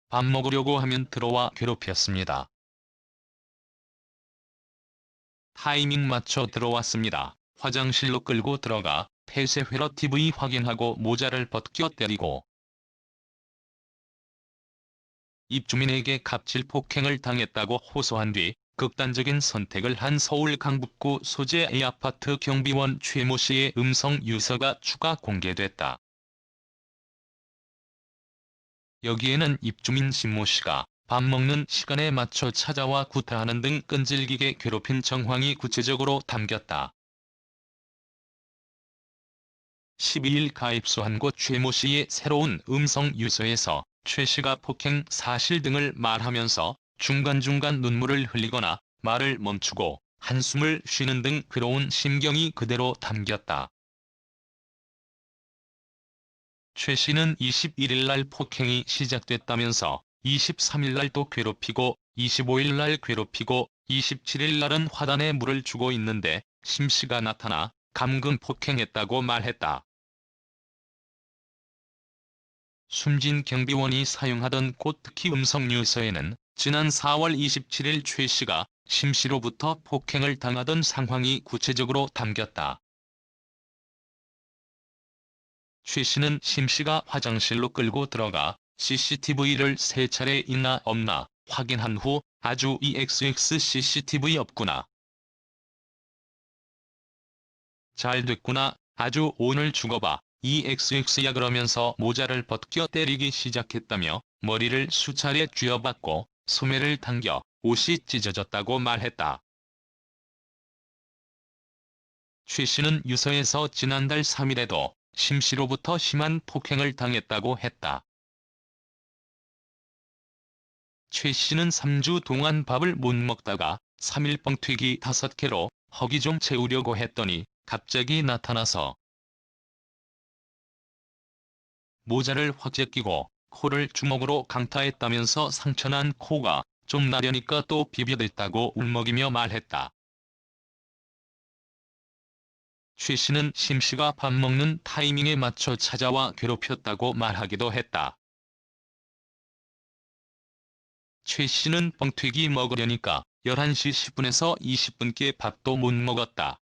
밥 먹으려고 하면 들어와 괴롭혔습니다. 타이밍 맞춰 들어왔습니다. 화장실로 끌고 들어가 폐쇄회로 TV 확인하고 모자를 벗겨 때리고 입주민에게 갑질 폭행을 당했다고 호소한 뒤 극단적인 선택을 한 서울 강북구 소재 A아파트 경비원 최모 씨의 음성 유서가 추가 공개됐다. 여기에는 입주민 신모 씨가 밥 먹는 시간에 맞춰 찾아와 구타하는 등 끈질기게 괴롭힌 정황이 구체적으로 담겼다. 12일 가입소한 곳 최모 씨의 새로운 음성 유서에서 최 씨가 폭행 사실 등을 말하면서 중간중간 눈물을 흘리거나 말을 멈추고 한숨을 쉬는 등 괴로운 심경이 그대로 담겼다. 최 씨는 21일 날 폭행이 시작됐다면서 23일 날 또 괴롭히고 25일 날 괴롭히고 27일 날은 화단에 물을 주고 있는데 심 씨가 나타나 감금 폭행했다고 말했다. 숨진 경비원이 사용하던 곳 특히 음성 유서에는 지난 4월 27일 최 씨가 심 씨로부터 폭행을 당하던 상황이 구체적으로 담겼다. 최 씨는 심 씨가 화장실로 끌고 들어가 CCTV를 3차례 있나 없나 확인한 후 아주 EXX CCTV 없구나. 잘 됐구나. 아주 오늘 죽어봐. EXX야 그러면서 모자를 벗겨 때리기 시작했다며 머리를 수차례 쥐어박고 소매를 당겨 옷이 찢어졌다고 말했다. 최 씨는 유서에서 지난달 3일에도 심 씨로부터 심한 폭행을 당했다고 했다. 최 씨는 3주 동안 밥을 못 먹다가 3일 뻥튀기 5개로 허기 좀 채우려고 했더니 갑자기 나타나서 모자를 확 제끼고 코를 주먹으로 강타했다면서 상처난 코가 좀 나려니까 또 비벼댔다고 울먹이며 말했다. 최 씨는 심 씨가 밥 먹는 타이밍에 맞춰 찾아와 괴롭혔다고 말하기도 했다. 최 씨는 뻥튀기 먹으려니까 11시 10분에서 20분께 밥도 못 먹었다.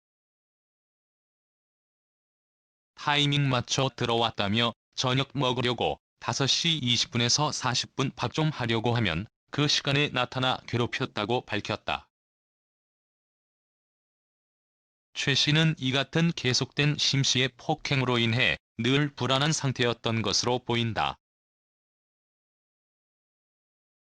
타이밍 맞춰 들어왔다며 저녁 먹으려고 5시 20분에서 40분 밥 좀 하려고 하면 그 시간에 나타나 괴롭혔다고 밝혔다. 최 씨는 이 같은 계속된 심 씨의 폭행으로 인해 늘 불안한 상태였던 것으로 보인다.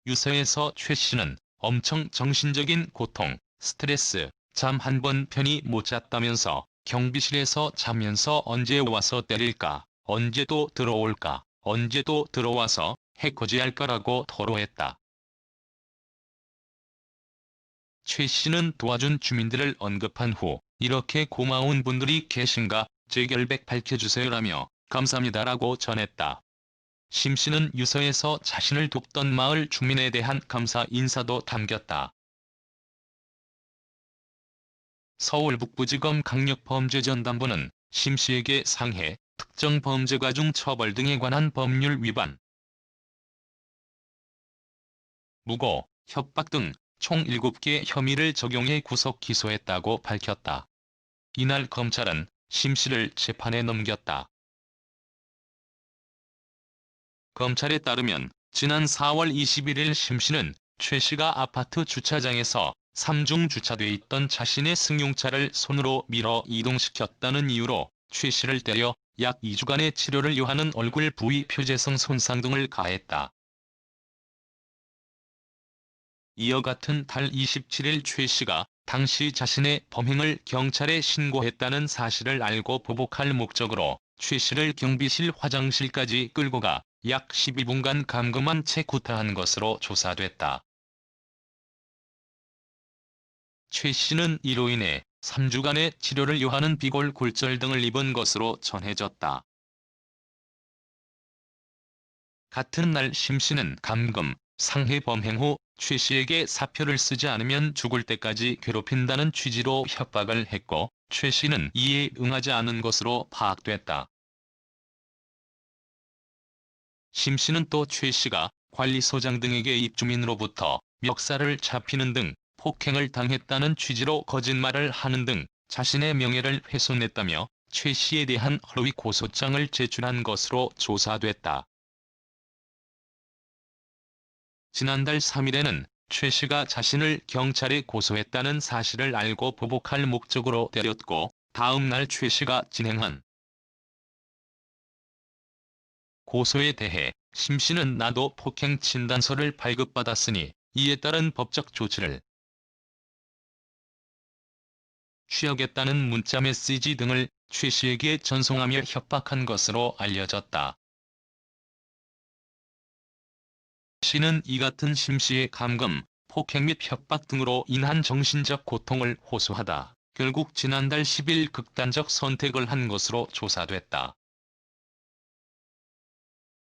유서에서 최 씨는 엄청 정신적인 고통, 스트레스, 잠 한 번 편히 못 잤다면서 경비실에서 자면서 언제 와서 때릴까, 언제 또 들어올까, 언제 또 들어와서 해코지할 거라고 토로했다. 최 씨는 도와준 주민들을 언급한 후 이렇게 고마운 분들이 계신가 제 결백 밝혀주세요라며 감사합니다라고 전했다. 심 씨는 유서에서 자신을 돕던 마을 주민에 대한 감사 인사도 담겼다. 서울북부지검 강력범죄전담부는 심 씨에게 상해, 특정 범죄가 중 처벌 등에 관한 법률 위반, 무고, 협박 등 총 7개 혐의를 적용해 구속 기소했다고 밝혔다. 이날 검찰은 심 씨를 재판에 넘겼다. 검찰에 따르면 지난 4월 21일 심 씨는 최 씨가 아파트 주차장에서 삼중 주차돼 있던 자신의 승용차를 손으로 밀어 이동시켰다는 이유로 최 씨를 때려 약 2주간의 치료를 요하는 얼굴 부위 표재성 손상 등을 가했다. 이어 같은 달 27일 최 씨가 당시 자신의 범행을 경찰에 신고했다는 사실을 알고 보복할 목적으로 최 씨를 경비실 화장실까지 끌고 가 약 12분간 감금한 채 구타한 것으로 조사됐다. 최 씨는 이로 인해 3주간의 치료를 요하는 비골골절 등을 입은 것으로 전해졌다. 같은 날 심 씨는 감금, 상해 범행 후 최 씨에게 사표를 쓰지 않으면 죽을 때까지 괴롭힌다는 취지로 협박을 했고 최 씨는 이에 응하지 않은 것으로 파악됐다. 심 씨는 또 최 씨가 관리소장 등에게 입주민으로부터 멱살을 잡히는 등 폭행을 당했다는 취지로 거짓말을 하는 등 자신의 명예를 훼손했다며 최 씨에 대한 허위 고소장을 제출한 것으로 조사됐다. 지난달 3일에는 최 씨가 자신을 경찰에 고소했다는 사실을 알고 보복할 목적으로 때렸고 다음 날 최 씨가 진행한 고소에 대해 심 씨는 나도 폭행 진단서를 발급받았으니 이에 따른 법적 조치를 취하겠다는 문자메시지 등을 최 씨에게 전송하며 협박한 것으로 알려졌다. 씨는 이 같은 심 씨의 감금, 폭행 및 협박 등으로 인한 정신적 고통을 호소하다 결국 지난달 10일 극단적 선택을 한 것으로 조사됐다.